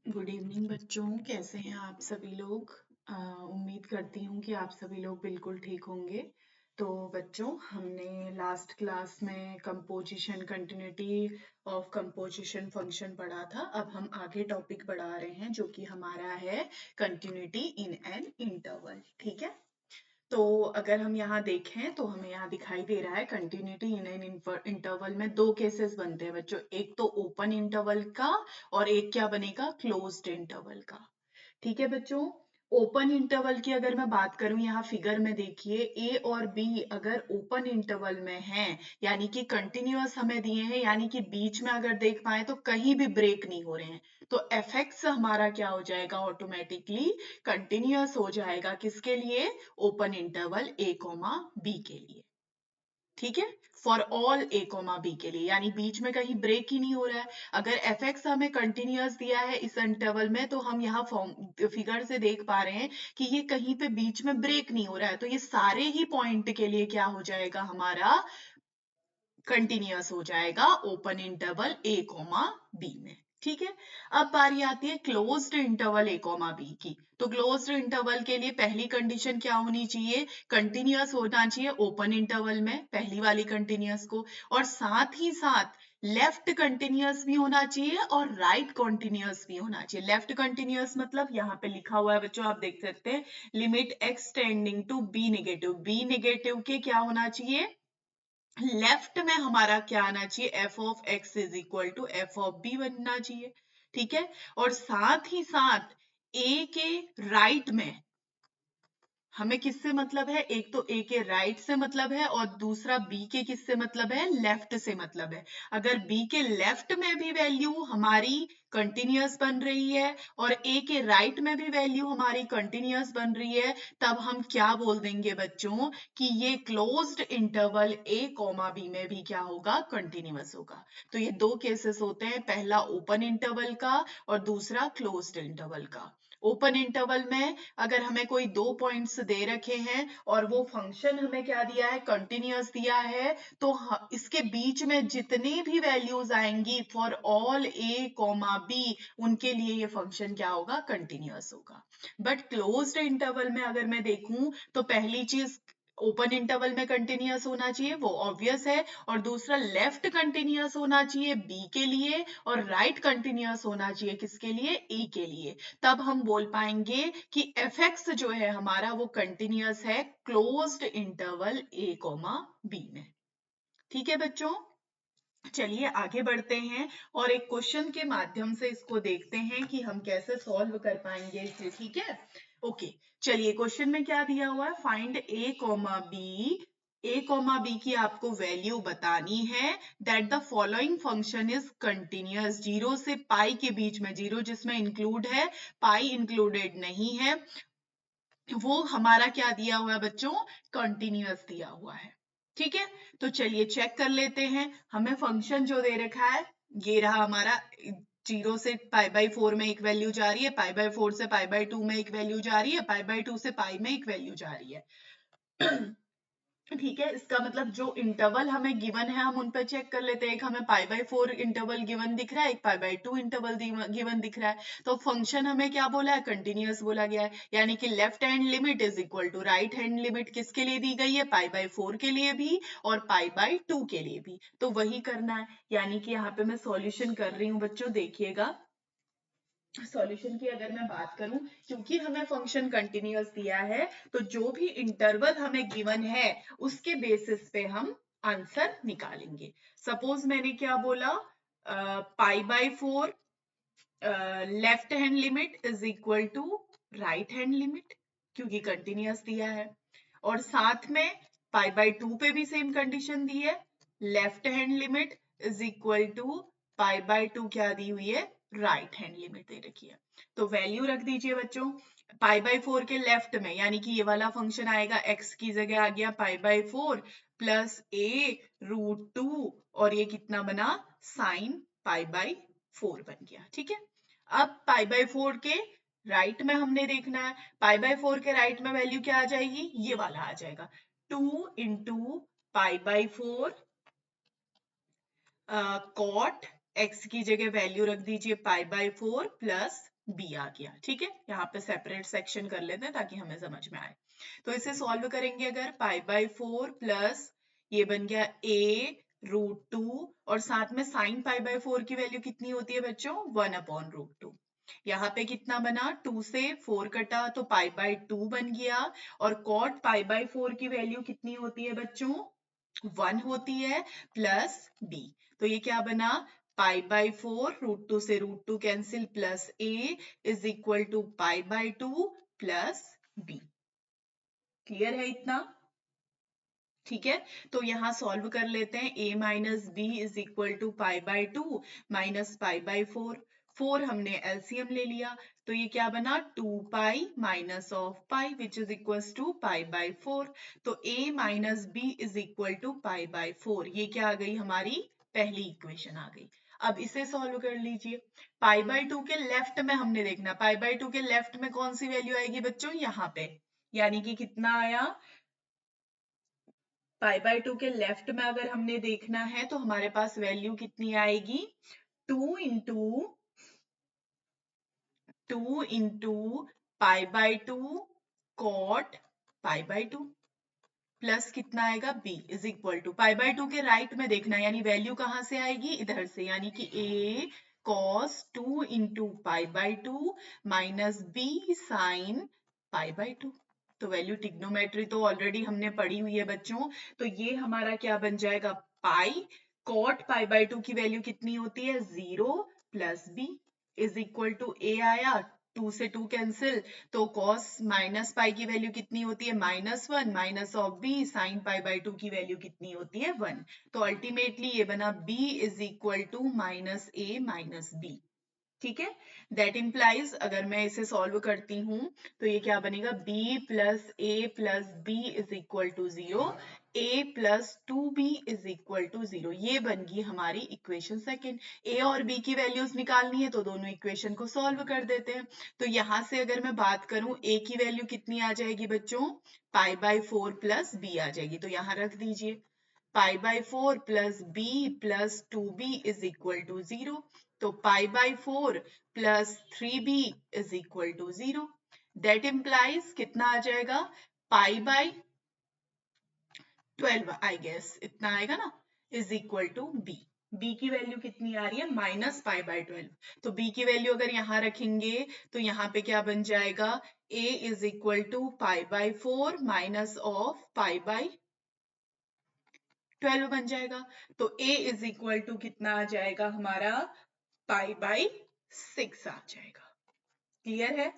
Good evening बच्चों, कैसे हैं आप सभी लोग। उम्मीद करती हूँ कि आप सभी लोग बिल्कुल ठीक होंगे। तो बच्चों, हमने लास्ट क्लास में composition continuity of composition function पढ़ा था। अब हम आगे टॉपिक बढ़ा रहे हैं जो कि हमारा है कंटिन्यूटी इन एन इंटरवल। ठीक है, तो अगर हम यहाँ देखें तो हमें यहाँ दिखाई दे रहा है कंटिन्यूटी इन एन इंटरवल में दो केसेस बनते हैं बच्चों। एक तो ओपन इंटरवल का और एक क्या बनेगा, क्लोज्ड इंटरवल का। ठीक है बच्चों, ओपन इंटरवल की अगर मैं बात करूं, यहाँ फिगर में देखिए ए और बी अगर ओपन इंटरवल में हैं, यानी कि कंटिन्यूअस हमें दिए हैं, यानी कि बीच में अगर देख पाए तो कहीं भी ब्रेक नहीं हो रहे हैं, तो एफ एक्स हमारा क्या हो जाएगा, ऑटोमेटिकली कंटिन्यूअस हो जाएगा। किसके लिए, open interval A comma B के लिए। ठीक है, for all A comma B के लिए, यानी बीच में कहीं ब्रेक ही नहीं हो रहा है। अगर एफ एक्स हमें कंटिन्यूअस दिया है इस इंटरवल में, तो हम यहाँ फॉर्म फिगर से देख पा रहे हैं कि ये कहीं पे बीच में ब्रेक नहीं हो रहा है, तो ये सारे ही पॉइंट के लिए क्या हो जाएगा, हमारा कंटिन्यूअस हो जाएगा open interval A comma B में। ठीक है, अब बारी आती है closed interval A comma B की। तो क्लोज्ड इंटरवल के लिए पहली कंडीशन क्या होनी चाहिए, कंटिन्यूअस होना चाहिए ओपन इंटरवल में, पहली वाली कंटिन्यूअस को, और साथ ही साथ लेफ्ट कंटिन्यूअस भी होना चाहिए और राइट कंटिन्यूअस भी होना चाहिए। लेफ्ट कंटिन्यूअस मतलब यहाँ पे लिखा हुआ है बच्चों, आप देख सकते हैं, limit x tending to B negative के क्या होना चाहिए, लेफ्ट में हमारा क्या आना चाहिए, f of x is equal to f of B बनना चाहिए। ठीक है, और साथ ही साथ ए के राइट में हमें किससे मतलब है, एक तो ए के राइट से मतलब है और दूसरा बी के किससे मतलब है, लेफ्ट से मतलब है। अगर बी के लेफ्ट में भी वैल्यू हमारी कंटिन्यूअस बन रही है और ए के राइट में भी वैल्यू हमारी कंटिन्यूअस बन रही है, तब हम क्या बोल देंगे बच्चों कि ये closed interval A comma B में भी क्या होगा, कंटिन्यूअस होगा। तो ये दो केसेस होते हैं, पहला ओपन इंटरवल का और दूसरा क्लोज्ड इंटरवल का। ओपन इंटरवल में अगर हमें कोई दो पॉइंट्स दे रखे हैं और वो फंक्शन हमें क्या दिया है, कंटिन्यूअस दिया है, तो इसके बीच में जितनी भी वैल्यूज आएंगी for all A comma B, उनके लिए ये फंक्शन क्या होगा, कंटिन्यूअस होगा। बट क्लोज्ड इंटरवल में अगर मैं देखूं तो पहली चीज, ओपन इंटरवल में कंटिन्यूअस होना चाहिए, वो ऑब्वियस है, और दूसरा लेफ्ट कंटिन्यूअस होना चाहिए बी के लिए और राइट कंटिन्यूअस होना चाहिए किसके लिए, ए के लिए। तब हम बोल पाएंगे कि एफ एक्स जो है हमारा वो कंटिन्यूअस है closed interval A comma B में। ठीक है बच्चों, चलिए आगे बढ़ते हैं और एक क्वेश्चन के माध्यम से इसको देखते हैं कि हम कैसे सॉल्व कर पाएंगे इसे। ठीक है, ओके, चलिए क्वेश्चन में क्या दिया हुआ है, फाइंड ए कोमा बी, ए कोमा बी की आपको वैल्यू बतानी है, that the following function is continuous, zero से पाई के बीच में, जीरो जिसमें इंक्लूड है, पाई इंक्लूडेड नहीं है, वो हमारा क्या दिया हुआ है बच्चों, कंटिन्यूअस दिया हुआ है। ठीक है, तो चलिए चेक कर लेते हैं। हमें फंक्शन जो दे रखा है ये रहा हमारा, 0 से π/4 में एक वैल्यू जा रही है, π/4 से π/2 में एक वैल्यू जा रही है, π/2 से पाई में एक वैल्यू जा रही है। ठीक है, इसका मतलब जो इंटरवल हमें गिवन है हम उन पर चेक कर लेते हैं। एक हमें π/4 इंटरवल गिवन दिख रहा है, एक π/2 इंटरवल गिवन दिख रहा है, तो फंक्शन हमें क्या बोला है, कंटिन्यूअस बोला गया है, यानी कि left hand limit is equal to right hand limit किसके लिए दी गई है, π/4 के लिए भी और π/2 के लिए भी, तो वही करना है। यानी कि यहाँ पे मैं सॉल्यूशन कर रही हूँ बच्चों, देखिएगा सॉल्यूशन की अगर मैं बात करूं, क्योंकि हमें फंक्शन कंटिन्यूअस दिया है, तो जो भी इंटरवल हमें गिवन है उसके बेसिस पे हम आंसर निकालेंगे। सपोज मैंने क्या बोला, π/4 left hand limit is equal to right hand limit, क्योंकि कंटिन्यूअस दिया है, और साथ में π/2 पे भी सेम कंडीशन दी है, left hand limit is equal to π/2 क्या दी हुई है, राइट हैंड लिमिट दे रखी है। तो वैल्यू रख दीजिए बच्चों, π/4 के लेफ्ट में, यानी कि ये वाला फंक्शन आएगा, x की जगह आ गया π/4 प्लस a√2, और ये कितना बना, साइन π/4 बन गया। ठीक है, अब π/4 के राइट में हमने देखना है, π/4 के राइट में वैल्यू क्या आ जाएगी, ये वाला आ जाएगा, 2 इंटू π/4 कॉट, x की जगह वैल्यू रख दीजिए π/4 प्लस बी आ गया। ठीक है, यहाँ पे सेपरेट सेक्शन कर लेते हैं ताकि हमें समझ में आए। तो इसे सॉल्व करेंगे अगर π/4 प्लस ये बन गया a√2 और साथ में sin π/4 की वैल्यू कितनी होती है बच्चों 1/√2। यहाँ पे कितना बना 2 से 4 कटा तो π/2 बन गया और cot π/4 की वैल्यू कितनी होती है बच्चों 1 होती है प्लस b। तो ये क्या बना π/4 √2 से √2 cancel plus a is equal to π/2 plus b। Clear है इतना? ठीक है, तो यहाँ सॉल्व कर लेते हैं a minus b is equal to π/2 minus π/4। 4 हमने एलसीएम ले लिया तो ये क्या बना 2π minus of pi which is equal to π/4। तो a minus b is equal to π/4। ये क्या आ गई हमारी पहली इक्वेशन आ गई। अब इसे सॉल्व कर लीजिए। π/2 के लेफ्ट में हमने देखना π/2 के लेफ्ट में कौन सी वैल्यू आएगी बच्चों यहाँ पे, यानी कि कितना आया π/2 के लेफ्ट में अगर हमने देखना है तो हमारे पास वैल्यू कितनी आएगी 2 इंटू π/2 cot π/2 प्लस कितना आएगा b इज इक्वल टू π/2 के राइट में देखना यानी वैल्यू कहां से आएगी इधर से यानी कि a cos 2 into π/2 minus b sin π/2। तो वैल्यू टिग्नोमेट्री तो ऑलरेडी हमने पढ़ी हुई है बच्चों। तो ये हमारा क्या बन जाएगा पाई cot π/2 की वैल्यू कितनी होती है 0 plus b is equal to a आया 2 से 2 कैंसिल तो cos माइनस पाई की वैल्यू कितनी होती है -1 माइनस ऑफ b sin π/2 की वैल्यू कितनी होती है 1। तो अल्टीमेटली ये बना b is equal to minus a minus b। ठीक है, दैट इंप्लाइज अगर मैं इसे सॉल्व करती हूँ तो ये क्या बनेगा b plus a plus b is equal to 0 a plus 2b is equal to 0। ये बन गई हमारी इक्वेशन सेकंड। a और b की वैल्यूज निकालनी है तो दोनों इक्वेशन को सॉल्व कर देते हैं। तो यहां से अगर मैं बात करूं a की वैल्यू कितनी आ जाएगी बच्चों π/4 प्लस b आ जाएगी तो यहां रख दीजिए π/4 plus b plus 2b is equal to 0। तो π/4 plus 3b is equal to 0। That implies कितना आ जाएगा π/12 आई गेस इतना आएगा ना is equal to b। b की वैल्यू कितनी आ रही है -π/12। तो b की वैल्यू अगर यहाँ रखेंगे तो यहाँ पे क्या बन जाएगा a is equal to π/4 minus of π/12 बन जाएगा। तो a इज इक्वल टू कितना आ जाएगा हमारा π/6 आ जाएगा। क्लियर है?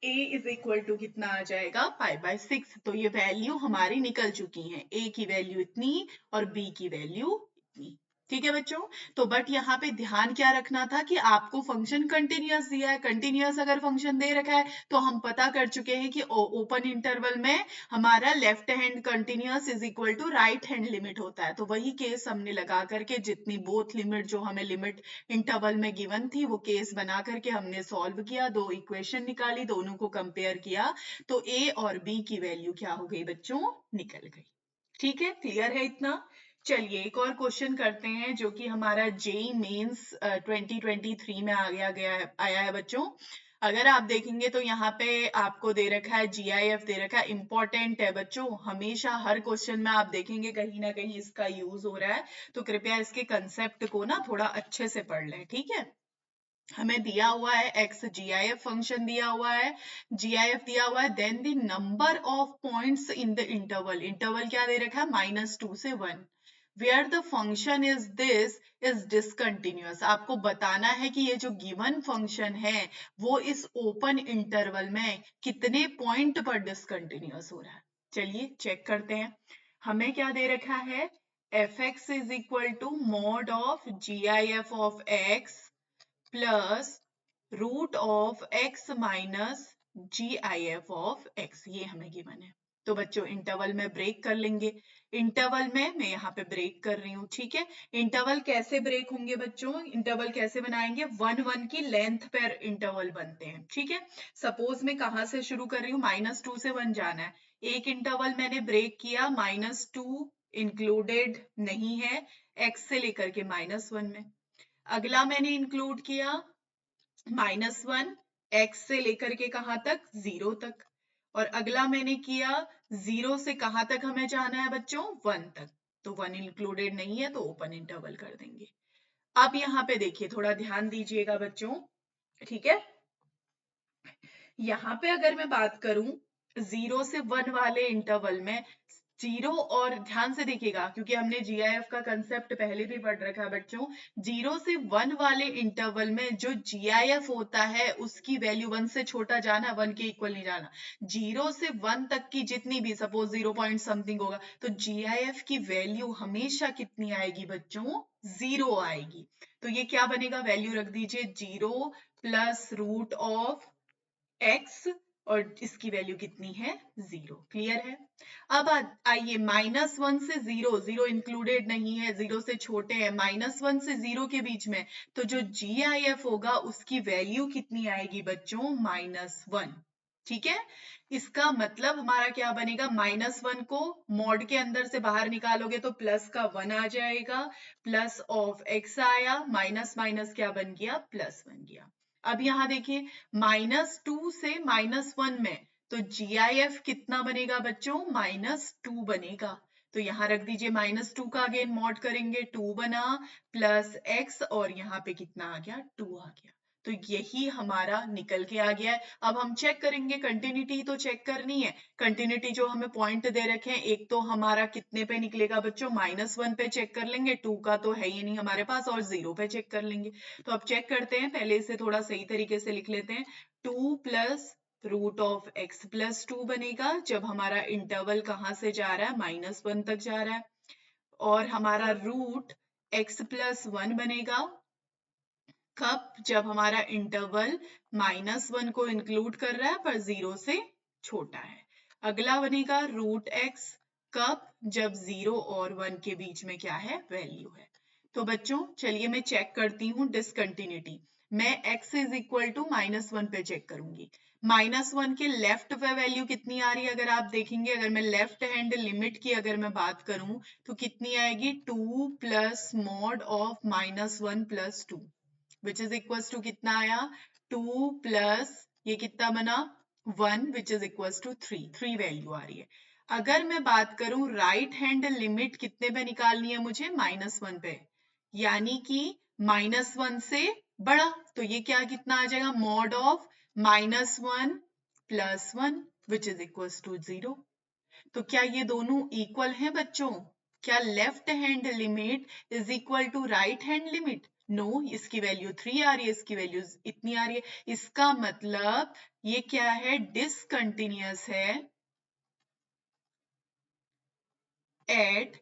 a इज इक्वल टू कितना आ जाएगा π/6। तो ये वैल्यू हमारी निकल चुकी हैं a की वैल्यू इतनी और b की वैल्यू इतनी। ठीक है बच्चों, तो बट यहाँ पे ध्यान क्या रखना था कि आपको फंक्शन कंटिन्यूअस दिया है। कंटिन्यूअस अगर फंक्शन दे रखा है तो हम पता कर चुके हैं कि ओपन इंटरवल में हमारा left hand continuous is equal to right hand limit होता है। तो वही केस हमने लगा करके जितनी बोथ लिमिट जो हमें लिमिट इंटरवल में गिवन थी वो केस बना करके हमने सॉल्व किया, दो इक्वेशन निकाली, दोनों को कंपेयर किया तो a और b की वैल्यू क्या हो गई बच्चों निकल गई। ठीक है, क्लियर है इतना? चलिए एक और क्वेश्चन करते हैं जो कि हमारा जेई मेंस 2023 में आया है बच्चों। अगर आप देखेंगे तो यहाँ पे आपको दे रखा है जीआईएफ दे रखा है, इंपॉर्टेंट है बच्चों। हमेशा हर क्वेश्चन में आप देखेंगे कहीं ना कहीं इसका यूज हो रहा है तो कृपया इसके कंसेप्ट को ना थोड़ा अच्छे से पढ़ लें। ठीक है, हमें दिया हुआ है एक्स जीआईएफ फंक्शन दिया हुआ है, जीआईएफ दिया हुआ है, then the number of points in the interval. Interval क्या दे रखा है -2 से 1 where the function is this is discontinuous. आपको बताना है कि ये जो गिवन फंक्शन है वो इस ओपन इंटरवल में कितने पॉइंट पर डिसकंटिन्यूअस हो रहा है। चलिए चेक करते हैं। हमें क्या दे रखा है f x is equal to mod of G I F of x plus root of x minus G I F of x, ये हमें गिवन है। तो बच्चों इंटरवल में ब्रेक कर लेंगे। इंटरवल में मैं यहाँ पे ब्रेक कर रही हूँ। ठीक है, इंटरवल कैसे ब्रेक होंगे बच्चों, इंटरवल कैसे बनाएंगे 1 की लेंथ पर इंटरवल बनते हैं। ठीक है, सपोज मैं कहाँ से शुरू कर रही हूँ -2 से 1 जाना है। एक इंटरवल मैंने ब्रेक किया -2 इंक्लूडेड नहीं है x से लेकर के -1 में। अगला मैंने इंक्लूड किया -1 x से लेकर के कहां तक, 0 तक। और अगला मैंने किया 0 से कहां तक हमें जाना है बच्चों, 1 तक। तो 1 इंक्लूडेड नहीं है तो ओपन इंटरवल कर देंगे। अब यहाँ पे देखिए, थोड़ा ध्यान दीजिएगा बच्चों, ठीक है। यहाँ पे अगर मैं बात करूं 0 से 1 वाले इंटरवल में, 0 और ध्यान से देखिएगा क्योंकि हमने जीआईएफ का कंसेप्ट पहले भी पढ़ रखा है बच्चों। 0 से 1 वाले इंटरवल में जो जीआईएफ होता है उसकी वैल्यू 1 से छोटा जाना, 1 के इक्वल नहीं जाना। 0 से 1 तक की जितनी भी, सपोज 0 पॉइंट समथिंग होगा, तो जीआईएफ की वैल्यू हमेशा कितनी आएगी बच्चों, 0 आएगी। तो ये क्या बनेगा, वैल्यू रख दीजिए 0 प्लस रूट ऑफ x, और इसकी वैल्यू कितनी है, 0। क्लियर है। अब आइए -1 से 0, 0 इंक्लूडेड नहीं है, 0 से छोटे हैं, -1 से 0 के बीच में, तो जो GIF होगा उसकी वैल्यू कितनी आएगी बच्चों, -1। ठीक है। इसका मतलब हमारा क्या बनेगा, -1 को मॉड के अंदर से बाहर निकालोगे तो प्लस का 1 आ जाएगा, प्लस ऑफ x आया, माइनस माइनस क्या बन गया, +1 गया। अब यहां देखिए -2 से -1 में, तो GIF कितना बनेगा बच्चों, -2 बनेगा। तो यहां रख दीजिए -2 का अगेन मॉड करेंगे, 2 बना, प्लस x, और यहाँ पे कितना आ गया, 2 आ गया। तो यही हमारा निकल के आ गया है। अब हम चेक करेंगे, कंटिन्यूटी तो चेक करनी है। कंटिन्यूटी जो हमें पॉइंट दे रखे हैं, एक तो हमारा कितने पे निकलेगा बच्चों, -1 पे चेक कर लेंगे, 2 का तो है ही नहीं हमारे पास, और 0 पे चेक कर लेंगे। तो अब चेक करते हैं, पहले इसे थोड़ा सही तरीके से लिख लेते हैं। 2 plus root of x plus 2 बनेगा जब हमारा इंटरवल कहां से जा रहा है, -1 तक जा रहा है। और हमारा रूट x प्लस 1 बनेगा कब, जब हमारा इंटरवल -1 को इंक्लूड कर रहा है पर 0 से छोटा है। अगला बनेगा रूट x, कब, जब 0 और 1 के बीच में क्या है, वैल्यू है। तो बच्चों चलिए मैं चेक करती हूँ डिसकंटिन्यूटी। मैं x इज इक्वल टू -1 पे चेक करूंगी। -1 के लेफ्ट पे वैल्यू कितनी आ रही है, अगर आप देखेंगे, अगर मैं लेफ्ट हैंड लिमिट की अगर मैं बात करूं तो कितनी आएगी, 2 plus mod of -1 plus 2, which is equal to कितना आया, 2 प्लस ये कितना बना, 1, which is equal to 3, 3 value आ रही है। अगर मैं बात करूं राइट हैंड लिमिट कितने पे निकालनी है मुझे, -1 पे, यानी कि -1 से बड़ा, तो ये क्या कितना आ जाएगा, mod of -1 plus 1, which is equal to 0। तो क्या ये दोनों इक्वल हैं बच्चों, क्या left hand limit is equal to right hand limit, no, इसकी वैल्यू 3 आ रही है, इसकी वैल्यू इतनी आ रही है। इसका मतलब ये क्या है, डिसकंटिन्यूअस है at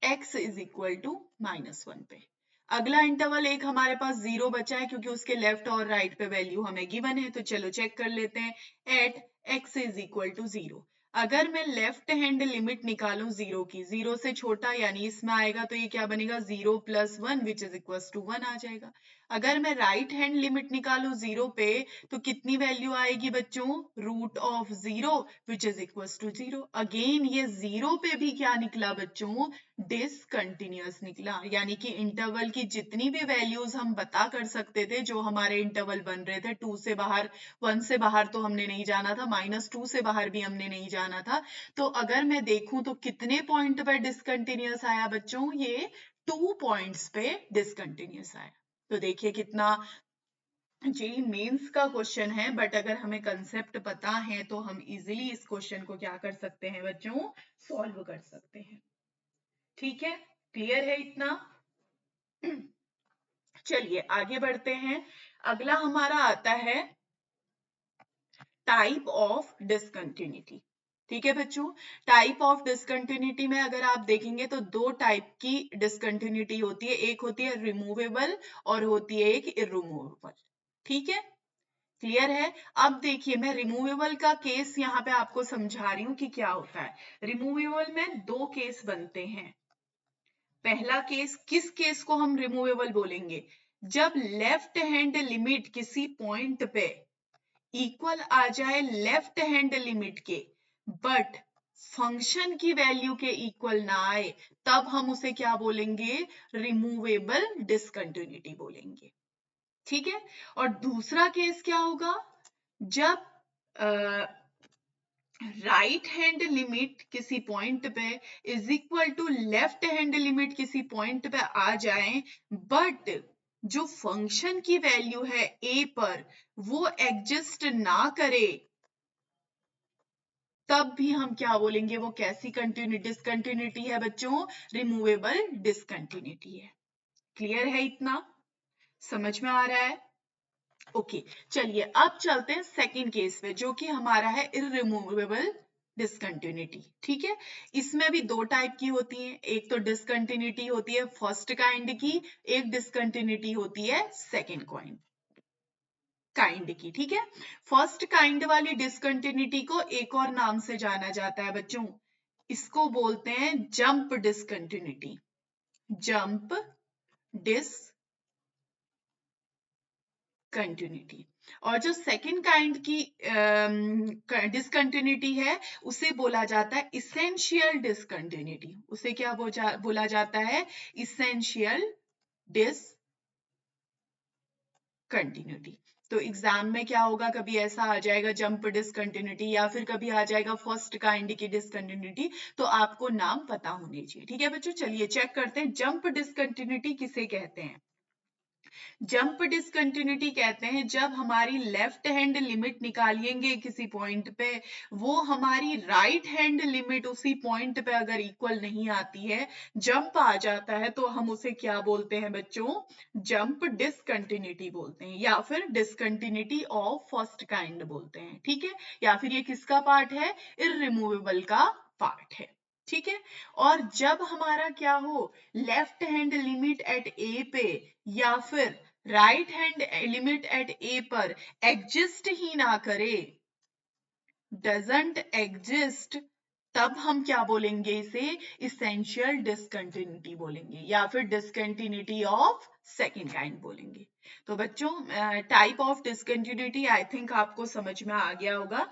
x is equal to -1 पे। अगला इंटरवल एक हमारे पास 0 बचा है क्योंकि उसके लेफ्ट और राइट पे वैल्यू हमें गिवन है, तो चलो चेक कर लेते हैं, at x is equal to 0। अगर मैं लेफ्ट हैंड लिमिट निकालूं 0 की, 0 से छोटा यानी इसमें आएगा, तो ये क्या बनेगा, 0 plus 1 which is equal to 1 आ जाएगा। अगर मैं राइट हैंड लिमिट निकालूं 0 पे, तो कितनी वैल्यू आएगी बच्चों, root of 0 which is equal to 0। Again ये 0 पे भी क्या निकला बच्चों, डिसकंटिन्यूअस निकला, यानी कि इंटरवल की जितनी भी वैल्यूज हम बता कर सकते थे, जो हमारे इंटरवल बन रहे थे, 2 से बाहर, 1 से बाहर तो हमने नहीं जाना था, -2 से बाहर भी हमने नहीं जाना था, तो अगर मैं देखूं तो कितने पॉइंट पे डिसकंटिन्यूअस आया बच्चों, ये 2 पॉइंट्स पे डिसकंटिन्यूअस आया। तो देखिए कितना, जी मेंस का क्वेश्चन है, बट अगर हमें कंसेप्ट पता है तो हम इजीली इस क्वेश्चन को क्या कर सकते हैं बच्चों, सॉल्व कर सकते हैं। ठीक है, क्लियर है इतना। चलिए आगे बढ़ते हैं। अगला हमारा आता है टाइप ऑफ डिसकंटिन्यूटी। ठीक है बच्चों, टाइप ऑफ डिसकंटिन्यूटी में अगर आप देखेंगे तो दो टाइप की डिसकंटिन्यूटी होती है, एक होती है रिमूवेबल और होती है एक इरिमूवेबल। ठीक है, क्लियर है। अब देखिए मैं रिमूवेबल का केस यहाँ पे आपको समझा रही हूँ कि क्या होता है। रिमूवेबल में दो केस बनते हैं। पहला केस, किस केस को हम रिमूवेबल बोलेंगे, जब लेफ्ट हैंड लिमिट किसी पॉइंट पे इक्वल आ जाए लेफ्ट हैंड लिमिट के, बट फंक्शन की वैल्यू के इक्वल ना आए, तब हम उसे क्या बोलेंगे, रिमूवेबल डिसकंटिन्यूटी बोलेंगे। ठीक है। और दूसरा केस क्या होगा, जब राइट हैंड लिमिट किसी पॉइंट पे is equal to left hand limit किसी पॉइंट पे आ जाए, बट जो फंक्शन की वैल्यू है ए पर वो एग्जिस्ट ना करे, तब भी हम क्या बोलेंगे, वो कैसी डिसकंटिन्यूटी है बच्चों, रिमूवेबल डिसकंटिन्यूटी है। क्लियर है इतना, समझ में आ रहा है? ओके चलिए अब चलते हैं सेकंड केस पे, जो कि हमारा है इररिमूवेबल डिसकंटिन्यूटी। ठीक है, इसमें भी दो टाइप की होती है, एक तो डिसकंटिन्यूटी होती है फर्स्ट काइंड की, एक डिसकंटिन्यूटी होती है सेकंड काइंड की। ठीक है, फर्स्ट काइंड वाली डिसकंटिन्यूटी को एक और नाम से जाना जाता है बच्चों, इसको बोलते हैं जंप डिसकंटिन्यूटी। Jump discontinuity. और जो सेकंड काइंड की डिसकंटिन्यूटी है उसे बोला जाता है इसेंशियल डिसकंटिन्यूटी। उसे क्या बोला जाता है, इसेंशियल डिसकंटिन्यूटी। तो एग्जाम में क्या होगा, कभी ऐसा आ जाएगा जंप डिसकंटिन्यूटी, या फिर कभी आ जाएगा फर्स्ट काइंड की डिसकंटिन्यूटी, तो आपको नाम पता होने चाहिए। ठीक है बच्चों, चलिए चेक करते हैं जंप डिसकंटिन्यूटी किसे कहते हैं। जंप डिसकंटिन्यूटी कहते हैं जब हमारी लेफ्ट हैंड लिमिट निकालेंगे किसी पॉइंट पे, वो हमारी राइट हैंड लिमिट उसी पॉइंट पे अगर इक्वल नहीं आती है, जंप आ जाता है, तो हम उसे क्या बोलते हैं बच्चों, जंप डिसकंटिन्यूटी बोलते हैं, या फिर डिसकंटिन्यूटी ऑफ फर्स्ट काइंड बोलते हैं। ठीक है, या फिर ये किसका पार्ट है, इररिमूवेबल का पार्ट है। ठीक है, और जब हमारा क्या हो, लेफ्ट हैंड लिमिट एट ए पे या फिर राइट हैंड लिमिट एट ए पर एग्जिस्ट ही ना करे, डजंट एग्जिस्ट, तब हम क्या बोलेंगे, इसे इसेंशियल डिसकंटिन्यूटी बोलेंगे, या फिर डिसकंटिन्यूटी ऑफ सेकंड काइंड बोलेंगे। तो बच्चों type of discontinuity I think आपको समझ में आ गया होगा।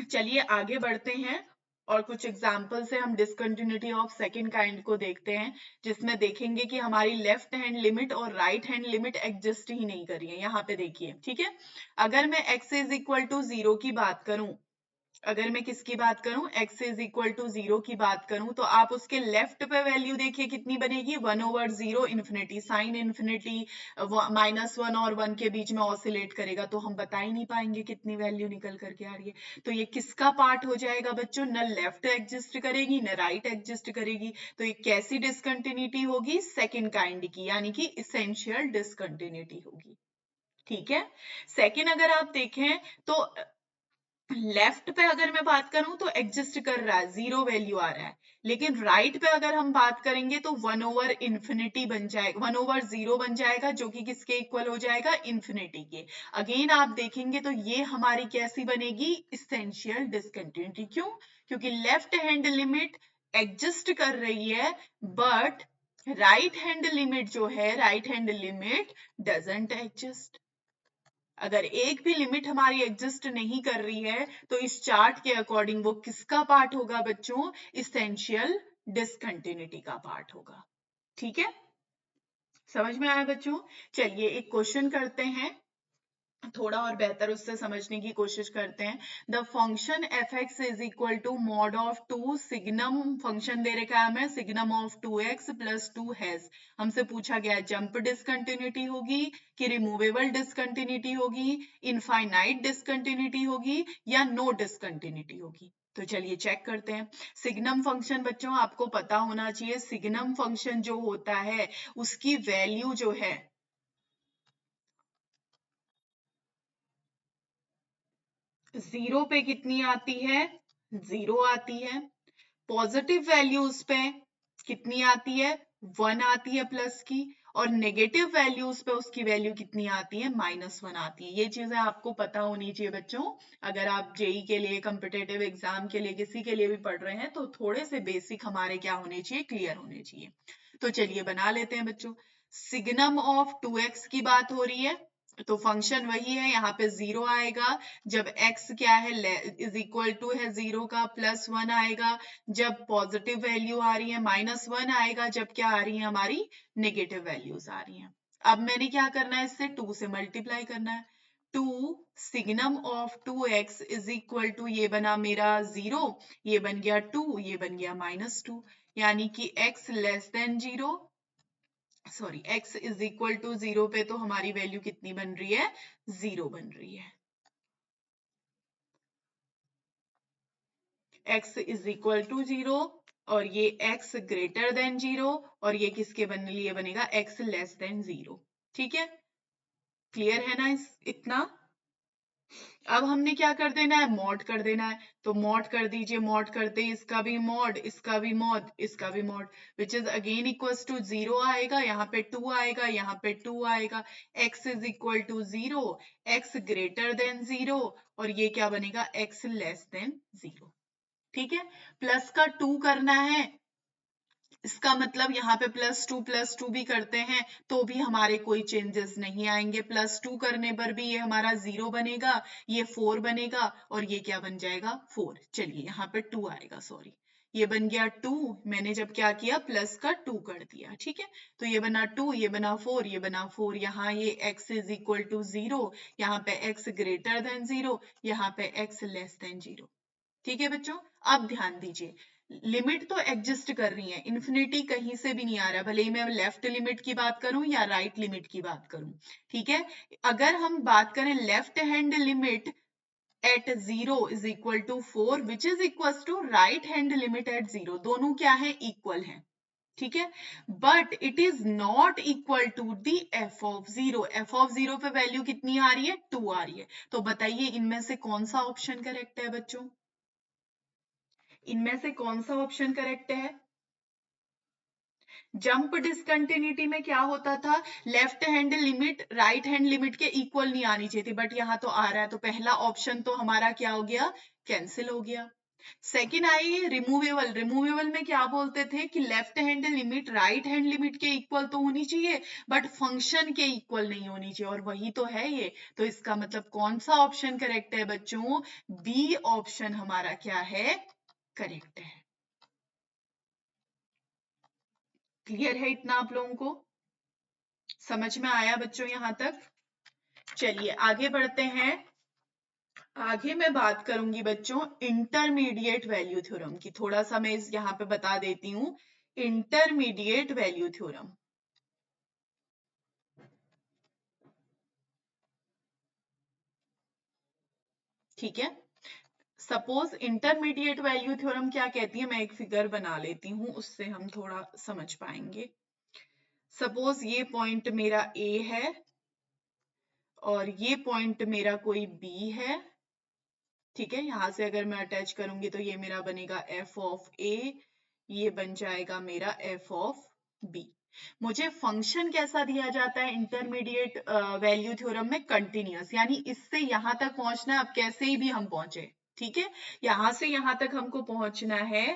चलिए आगे बढ़ते हैं और कुछ एग्जाम्पल से हम डिसकंटिन्यूटी ऑफ सेकंड काइंड को देखते हैं, जिसमें देखेंगे कि हमारी लेफ्ट हैंड लिमिट और राइट हैंड लिमिट एग्जिस्ट ही नहीं कर रही है। यहाँ पे देखिए, ठीक है, अगर मैं x इज इक्वल टू 0 की बात करूं, अगर मैं किसकी बात करूं, x इज इक्वल टू 0 की बात करूं, तो आप उसके लेफ्ट पे वैल्यू देखिए कितनी बनेगी, 1/0 इन्फिनिटी, साइन इन्फिनिटी -1 और 1 के बीच में ऑसिलेट करेगा, तो हम बता ही नहीं पाएंगे कितनी वैल्यू निकल करके आ रही है। तो ये किसका पार्ट हो जाएगा बच्चों, न लेफ्ट एग्जिस्ट करेगी न राइट एग्जिस्ट करेगी। तो ये कैसी डिसकंटिन्यूटी होगी, सेकेंड काइंड की, यानी कि इसेंशियल डिसकंटिन्यूटी होगी। ठीक है, सेकेंड अगर आप देखें तो लेफ्ट पे अगर मैं बात करूं तो एग्जिस्ट कर रहा है, 0 वैल्यू आ रहा है, लेकिन राइट पे अगर हम बात करेंगे तो 1/इन्फिनिटी बन जाएगा, 1/0 बन जाएगा, जो कि किसके इक्वल हो जाएगा, इन्फिनिटी के। अगेन आप देखेंगे तो ये हमारी कैसी बनेगी, इसेंशियल डिसकंटिन्यूटी। क्यों, क्योंकि लेफ्ट हैंड लिमिट एग्जिस्ट कर रही है, बट राइट हैंड लिमिट जो है, right hand limit doesn't exist. अगर एक भी लिमिट हमारी एग्जिस्ट नहीं कर रही है, तो इस चार्ट के अकॉर्डिंग वो किसका पार्ट होगा बच्चों, इसेंशियल डिसकंटिन्यूटी का पार्ट होगा। ठीक है, समझ में आया बच्चों? चलिए एक क्वेश्चन करते हैं, थोड़ा और बेहतर उससे समझने की कोशिश करते हैं। The function f x is equal to mod of 2 signum, function दे रखा है हमें signum of 2x plus 2 has. हमसे पूछा गया जंप डिसकंटिन्यूटी होगी कि रिमूवेबल डिसकंटिन्यूटी होगी, इनफाइनाइट डिसकंटिन्यूटी होगी, या नो डिसकंटिन्यूटी होगी। तो चलिए चेक करते हैं। सिग्नम फंक्शन बच्चों आपको पता होना चाहिए, सिग्नम फंक्शन जो होता है उसकी वैल्यू जो है 0 पे कितनी आती है, 0 आती है। पॉजिटिव वैल्यूज पे कितनी आती है, 1 आती है प्लस की, और नेगेटिव वैल्यूज पे उसकी वैल्यू कितनी आती है, -1 आती है। ये चीजें आपको पता होनी चाहिए बच्चों। अगर आप जेई के लिए, कॉम्पिटेटिव एग्जाम के लिए, किसी के लिए भी पढ़ रहे हैं, तो थोड़े से बेसिक हमारे क्या होने चाहिए, क्लियर होने चाहिए। तो चलिए बना लेते हैं बच्चों। सिग्नम ऑफ 2x की बात हो रही है, तो फंक्शन वही है, यहाँ पे 0 आएगा जब x क्या है, इज इक्वल टू है 0 का, +1 आएगा जब पॉजिटिव वैल्यू आ रही है, -1 आएगा जब क्या आ रही है, हमारी नेगेटिव वैल्यूज आ रही हैं। अब मैंने क्या करना है, इससे 2 से मल्टीप्लाई करना है। 2 signum of 2x is equal to, ये बना मेरा 0, ये बन गया 2, ये बन गया -2, यानी कि x less than 0, sorry x is equal to 0 पे तो हमारी वैल्यू कितनी बन रही है, 0 बन रही है। x इज इक्वल टू 0 और ये x ग्रेटर देन 0 और ये किसके लिए बनेगा, x लेस देन 0। ठीक है, क्लियर है ना इतना। अब हमने क्या कर देना है, मॉड कर देना है, तो मॉड कर दीजिए, मॉड करते ही इसका भी मॉड, इसका भी मॉड, इसका भी mod, which is again equals to 0 आएगा, यहाँ पे 2 आएगा, यहाँ पे 2 आएगा, x is equal to 0, x greater than 0 और ये क्या बनेगा, x लेस देन 0। ठीक है, प्लस का 2 करना है, इसका मतलब यहाँ पे प्लस टू भी करते हैं तो भी हमारे कोई चेंजेस नहीं आएंगे। +2 करने पर भी ये हमारा 0 बनेगा, ये 4 बनेगा और ये क्या बन जाएगा, 4। चलिए यहाँ पे 2 आएगा, सॉरी ये बन गया 2, मैंने जब क्या किया प्लस का 2 कर दिया। ठीक है, तो ये बना 2, ये बना 4, ये बना 4, यहाँ ये x इज इक्वल टू 0, यहाँ पे x ग्रेटर देन 0, यहाँ पे x लेस देन 0। ठीक है बच्चों, अब ध्यान दीजिए, लिमिट तो एग्जिस्ट कर रही है, इन्फिनिटी कहीं से भी नहीं आ रहा, भले ही मैं लेफ्ट लिमिट की बात करूं या राइट लिमिट की बात करूं। ठीक है, अगर हम बात करें left hand limit at 0 is equal to 4 which is equal to right hand limit at 0, दोनों क्या है, इक्वल है। ठीक है, but it is not equal to the f of 0, f of 0 पे वैल्यू कितनी आ रही है, 2 आ रही है। तो बताइए इनमें से कौन सा ऑप्शन करेक्ट है बच्चों, इनमें से कौन सा ऑप्शन करेक्ट है। जंप डिसकंटिन्यूटी में क्या होता था, left hand limit right hand limit के इक्वल नहीं आनी चाहिए थी, बट यहाँ तो आ रहा है, तो पहला ऑप्शन तो हमारा क्या हो गया, कैंसिल हो गया। सेकेंड आई रिमूवेबल, रिमूवेबल में क्या बोलते थे कि left hand limit right hand limit के इक्वल तो होनी चाहिए बट फंक्शन के इक्वल नहीं होनी चाहिए, और वही तो है ये। तो इसका मतलब कौन सा ऑप्शन करेक्ट है बच्चों, बी ऑप्शन हमारा क्या है, करेक्ट है। क्लियर है इतना आप लोगों को, समझ में आया बच्चों यहां तक। चलिए आगे बढ़ते हैं, आगे मैं बात करूंगी बच्चों इंटरमीडिएट वैल्यू थ्योरम की। थोड़ा सा मैं इस यहाँ पे बता देती हूँ, इंटरमीडिएट वैल्यू थ्योरम। ठीक है, सपोज इंटरमीडिएट वैल्यू थ्योरम क्या कहती है, मैं एक फिगर बना लेती हूँ, उससे हम थोड़ा समझ पाएंगे। सपोज ये पॉइंट मेरा ए है और ये पॉइंट मेरा कोई बी है। ठीक है, यहां से अगर मैं अटैच करूंगी तो ये मेरा बनेगा एफ ऑफ ए, ये बन जाएगा मेरा एफ ऑफ बी। मुझे फंक्शन कैसा दिया जाता है इंटरमीडिएट वैल्यू थ्योरम में, कंटिन्यूअस, यानी इससे यहां तक पहुंचना है, अब कैसे ही भी हम पहुंचे। ठीक है, यहां से यहां तक हमको पहुंचना है,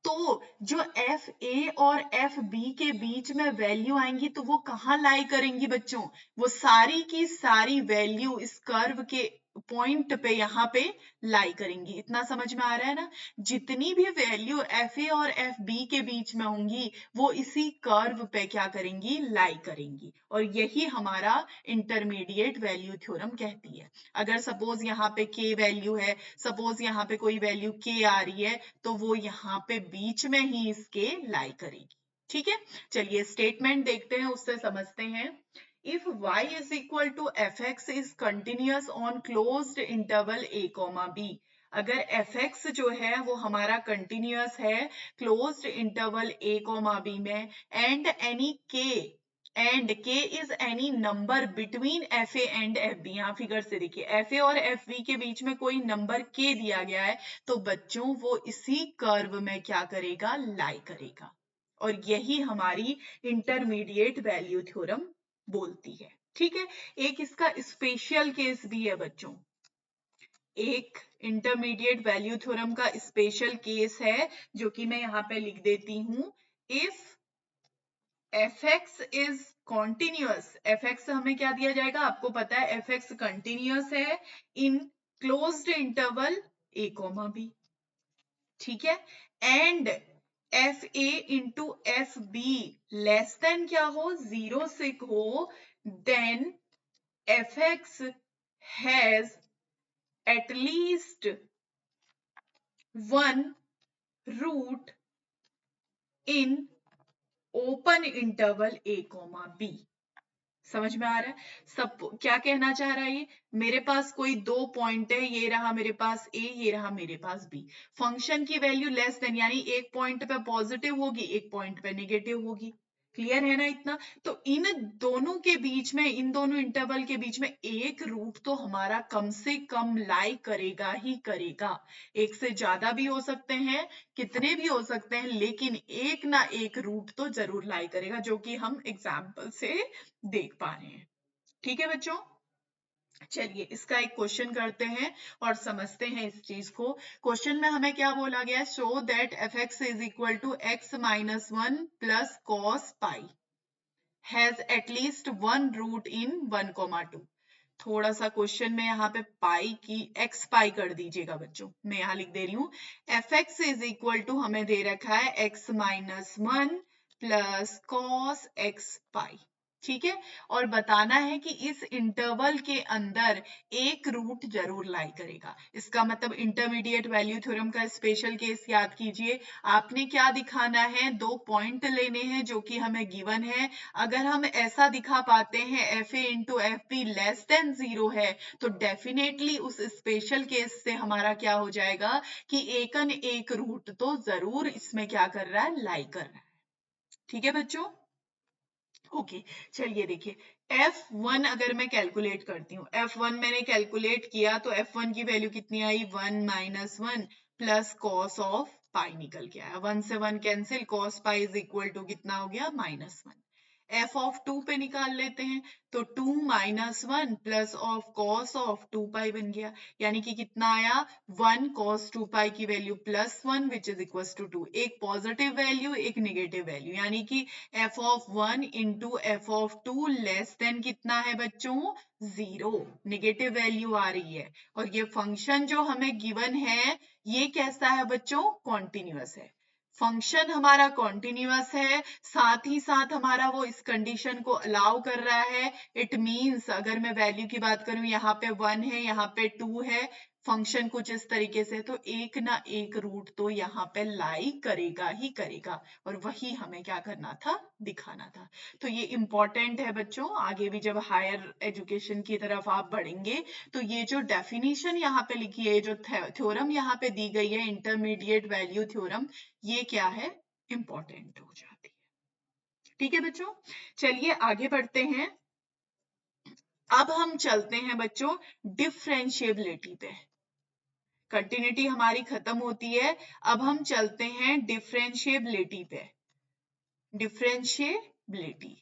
तो जो एफ ए और एफ बी के बीच में वैल्यू आएंगी तो वो कहाँ लाई करेंगी बच्चों, वो सारी की सारी वैल्यू इस कर्व के पॉइंट पे यहाँ पे लाई करेंगी। इतना समझ में आ रहा है ना, जितनी भी वैल्यू एफ ए और एफ बी के बीच में होंगी वो इसी कर्व पे क्या करेंगी, लाई करेंगी, और यही हमारा इंटरमीडिएट वैल्यू थ्योरम कहती है। अगर सपोज यहाँ पे k वैल्यू है, सपोज यहाँ पे कोई वैल्यू k आ रही है, तो वो यहाँ पे बीच में ही इसके लाई करेगी। ठीक है, चलिए स्टेटमेंट देखते हैं, उससे समझते हैं। If y is equal to fx is continuous on closed interval a, b, अगर fx जो है वो हमारा कंटिन्यूअस है क्लोज्ड इंटरवल a, b में, and any k, and k is any number between f A and f B, यहाँ figure से देखिए एफ ए और एफ बी के बीच में कोई नंबर k दिया गया है, तो बच्चों वो इसी कर्व में क्या करेगा, लाई करेगा, और यही हमारी इंटरमीडिएट वैल्यू थ्योरम बोलती है। ठीक है, एक इसका स्पेशल केस भी है बच्चों, एक इंटरमीडिएट वैल्यू थ्योरम का स्पेशल केस है जो कि मैं यहाँ पे लिख देती हूँ। If fx is continuous, fx हमें क्या दिया जाएगा, आपको पता है fx कंटिन्यूअस है in closed interval a, b। ठीक है, and f A into f B less than क्या हो, 0 से हो, then f x has at least one root in open interval A comma B. समझ में आ रहा है सब क्या कहना चाह रहा है ये? मेरे पास कोई दो पॉइंट है, ये रहा मेरे पास ए, ये रहा मेरे पास बी। फंक्शन की वैल्यू लेस देन यानी एक पॉइंट पे पॉजिटिव होगी, एक पॉइंट पे नेगेटिव होगी। क्लियर है ना इतना? तो इन दोनों के बीच में, इन दोनों इंटरवल के बीच में एक रूट तो हमारा कम से कम लाई करेगा ही करेगा। एक से ज्यादा भी हो सकते हैं, कितने भी हो सकते हैं, लेकिन एक ना एक रूट तो जरूर लाई करेगा, जो कि हम एग्जाम्पल से देख पा रहे हैं। ठीक है बच्चों, चलिए इसका एक क्वेश्चन करते हैं और समझते हैं इस चीज को। क्वेश्चन में हमें क्या बोला गया है? Show that f x is equal to x minus one plus cos pi has at least one root in 1,2। थोड़ा सा क्वेश्चन में यहाँ पे पाई की एक्स पाई कर दीजिएगा बच्चों, मैं यहाँ लिख दे रही हूँ f x is equal to हमें दे रखा है x minus one plus cos x pi. ठीक है, और बताना है कि इस इंटरवल के अंदर एक रूट जरूर लाई करेगा। इसका मतलब इंटरमीडिएट वैल्यू थ्योरम का स्पेशल केस याद कीजिए। आपने क्या दिखाना है? दो पॉइंट लेने हैं जो कि हमें गिवन है। अगर हम ऐसा दिखा पाते हैं F A into f B less than 0 है, तो डेफिनेटली उस स्पेशल केस से हमारा क्या हो जाएगा कि एकन एक रूट तो जरूर इसमें क्या कर रहा है? लाई कर रहा है। ठीक है बच्चों, ओके चलिए देखिए F1 अगर मैं कैलकुलेट करती हूँ, F1 मैंने कैलकुलेट किया तो F1 की वैल्यू कितनी आई? 1 minus one plus cos of pi निकल के आया। 1 से 1 cancel, cos pi is equal to कितना हो गया? Minus one. एफ ऑफ 2 पे निकाल लेते हैं तो 2 minus one plus of cos of 2 पाई बन गया, यानी कि कितना आया? 1 कॉस 2 पाई की value plus one which is equal to 2। एक पॉजिटिव वैल्यू, एक नेगेटिव वैल्यू, यानी कि f of 1 into f of 2 less than कितना है बच्चों? 0। नेगेटिव वैल्यू आ रही है। और ये फंक्शन जो हमें गिवन है ये कैसा है बच्चों? कॉन्टिन्यूअस है। फंक्शन हमारा कॉन्टिन्यूअस है, साथ ही साथ हमारा वो इस कंडीशन को अलाउ कर रहा है। इट मींस अगर मैं वैल्यू की बात करूं, यहाँ पे 1 है, यहाँ पे 2 है, फंक्शन कुछ इस तरीके से, तो एक ना एक रूट तो यहाँ पे लाई करेगा ही करेगा। और वही हमें क्या करना था? दिखाना था। तो ये इंपॉर्टेंट है बच्चों, आगे भी जब हायर एजुकेशन की तरफ आप बढ़ेंगे तो ये जो डेफिनेशन यहाँ पे लिखी है, जो थ्योरम यहाँ पे दी गई है इंटरमीडिएट वैल्यू थ्योरम, ये क्या है? इंपॉर्टेंट हो जाती है। ठीक है बच्चों, चलिए आगे बढ़ते हैं। अब हम चलते हैं बच्चों डिफरेंशिएबिलिटी पे। कंटिन्यूटी हमारी खत्म होती है, अब हम चलते हैं डिफरेंशिएबिलिटी पे। डिफरेंशिएबिलिटी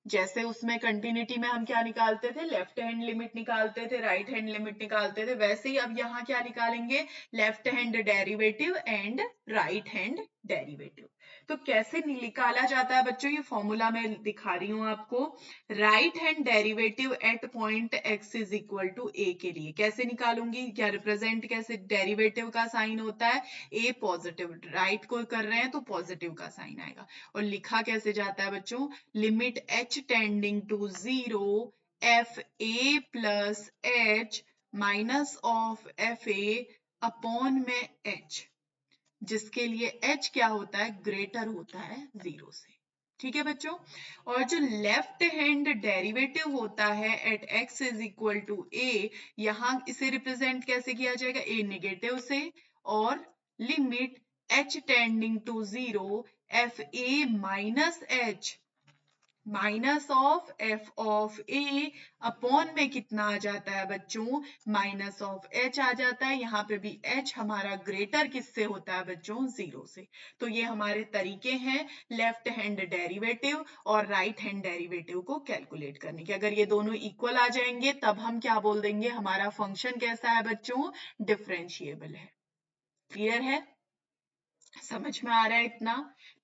जैसे उसमें कंटिन्यूटी में हम क्या निकालते थे? लेफ्ट हैंड लिमिट निकालते थे, राइट हैंड लिमिट निकालते थे, वैसे ही अब यहाँ क्या निकालेंगे? Left hand derivative and right hand derivative. तो कैसे निकाला जाता है बच्चों? ये फॉर्मूला मैं दिखा रही हूं आपको। Right hand derivative at point x is equal to a के लिए कैसे निकालूंगी? क्या रिप्रेजेंट कैसे? डेरिवेटिव का साइन होता है a पॉजिटिव, राइट को कर रहे हैं तो पॉजिटिव का साइन आएगा। और लिखा कैसे जाता है बच्चों? Limit h tending to 0 f A plus h minus of f A upon में h, जिसके लिए h क्या होता है? ग्रेटर होता है 0 से। ठीक है बच्चों, और जो लेफ्ट हैंड डेरिवेटिव होता है at x is equal to a, यहां इसे रिप्रेजेंट कैसे किया जाएगा? a नेगेटिव से, और limit h tending to 0 f A minus h minus of f of A upon में कितना आ जाता है बच्चों? माइनस ऑफ एच आ जाता है। यहाँ पे भी एच हमारा ग्रेटर किससे होता है बच्चों? 0 से। तो ये हमारे तरीके हैं लेफ्ट हैंड डेरिवेटिव और राइट हैंड डेरिवेटिव को कैलकुलेट करने के। अगर ये दोनों इक्वल आ जाएंगे तब हम क्या बोल देंगे? हमारा फंक्शन कैसा है बच्चों? डिफरेंशिएबल है। क्लियर है? समझ में आ रहा है इतना?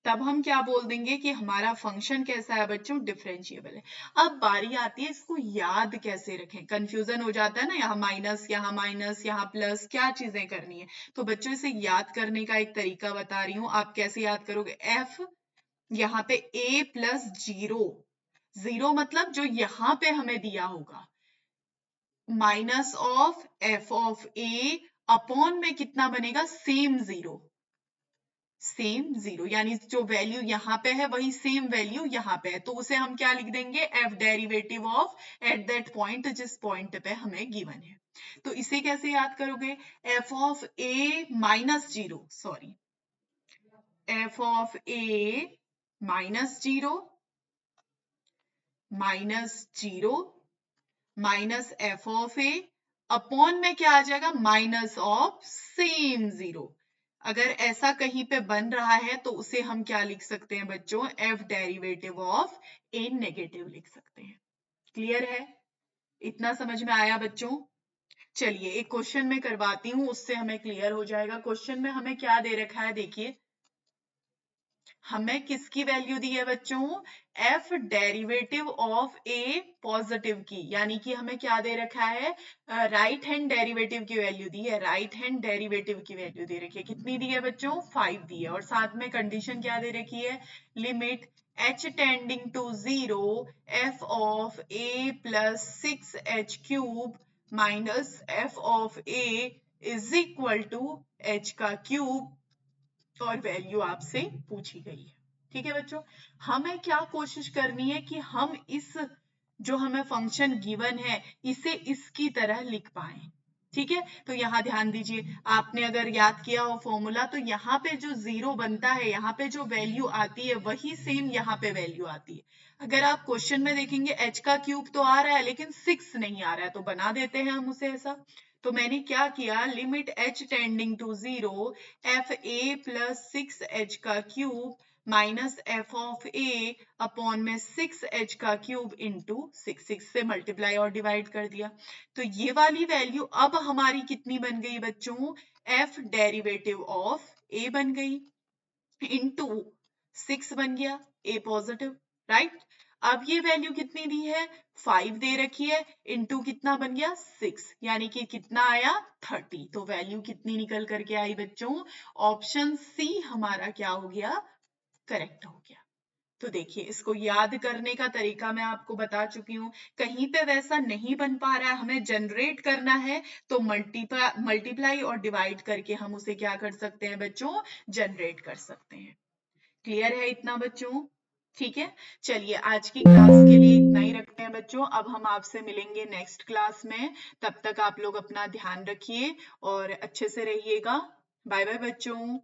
तब हम क्या बोल देंगे कि हमारा फंक्शन कैसा है बच्चों, डिफरेंशिएबल है। अब बारी आती है इसको याद कैसे रखें। कंफ्यूजन हो जाता है ना, यहाँ माइनस यहाँ प्लस, क्या चीजें करनी है। तो बच्चों इसे याद करने का एक तरीका बता रही हूँ। आप कैसे याद करोगे, एफ यहाँ पे a प्लस जीरो मतलब जो यहाँ पे हमें दिया होगा, minus of f of a upon में कितना बनेगा, सेम जीरो, यानी जो वैल्यू यहाँ पे है वही सेम वैल्यू यहाँ पे है। तो उसे हम क्या लिख देंगे, F derivative of at that point, जिस पॉइंट पे हमें गिवन है। तो इसे कैसे याद करोगे, F of a minus zero, sorry, F of a minus zero minus f of A upon में क्या आ जाएगा, माइनस ऑफ सेम जीरो। अगर ऐसा कहीं पे बन रहा है तो उसे हम क्या लिख सकते हैं बच्चों, F derivative of A negative लिख सकते हैं। क्लियर है, इतना समझ में आया बच्चों। चलिए एक क्वेश्चन में करवाती हूँ, उससे हमें क्लियर हो जाएगा। क्वेश्चन में हमें क्या दे रखा है, देखिए हमें किसकी वैल्यू दी है बच्चों, F derivative of A positive की, यानी कि हमें क्या दे रखा है, राइट हैंड डेरिवेटिव की वैल्यू दी है, राइट हैंड डेरिवेटिव की वैल्यू दे रखी है। कितनी दी है बच्चों, 5 दी है। और साथ में कंडीशन क्या दे रखी है, limit h tending to 0 f of a plus 6h cube minus f of a is equal to h का क्यूब, और वैल्यू आपसे पूछी गई है। ठीक है बच्चों, हमें क्या कोशिश करनी है कि हम इस जो हमें फंक्शन गिवन है इसे इसकी तरह लिख पाए। ठीक है, तो यहाँ ध्यान दीजिए, आपने अगर याद किया हो फॉर्मूला, तो यहाँ पे जो जीरो बनता है, यहाँ पे जो वैल्यू आती है वही सेम यहाँ पे वैल्यू आती है। अगर आप क्वेश्चन में देखेंगे h का क्यूब तो आ रहा है लेकिन 6 नहीं आ रहा है, तो बना देते हैं हम उसे ऐसा। तो मैंने क्या किया, limit h tending to 0 f A plus 6h का cube minus f of A upon में 6h का क्यूब इंटू 6 से मल्टीप्लाई और डिवाइड कर दिया। तो ये वाली वैल्यू अब हमारी कितनी बन गई बच्चों, एफ डेरिवेटिव ऑफ ए बन गई, इंटू 6 बन गया, ए पॉजिटिव, राइट। अब ये वैल्यू कितनी दी है, 5 दे रखी है, इंटू कितना बन गया, 6, यानी कि कितना आया, 30। तो वैल्यू कितनी निकल करके आई बच्चों, ऑप्शन सी हमारा क्या हो गया, करेक्ट हो गया। तो देखिए इसको याद करने का तरीका मैं आपको बता चुकी हूँ। कहीं पे वैसा नहीं बन पा रहा है, हमें जनरेट करना है, तो मल्टीप्लाई और डिवाइड करके हम उसे क्या कर सकते हैं बच्चों, जनरेट कर सकते हैं। क्लियर है इतना बच्चों, ठीक है। चलिए आज की क्लास के लिए इतना ही रखते हैं बच्चों, अब हम आपसे मिलेंगे नेक्स्ट क्लास में। तब तक आप लोग अपना ध्यान रखिए और अच्छे से रहिएगा। बाय बाय बच्चों।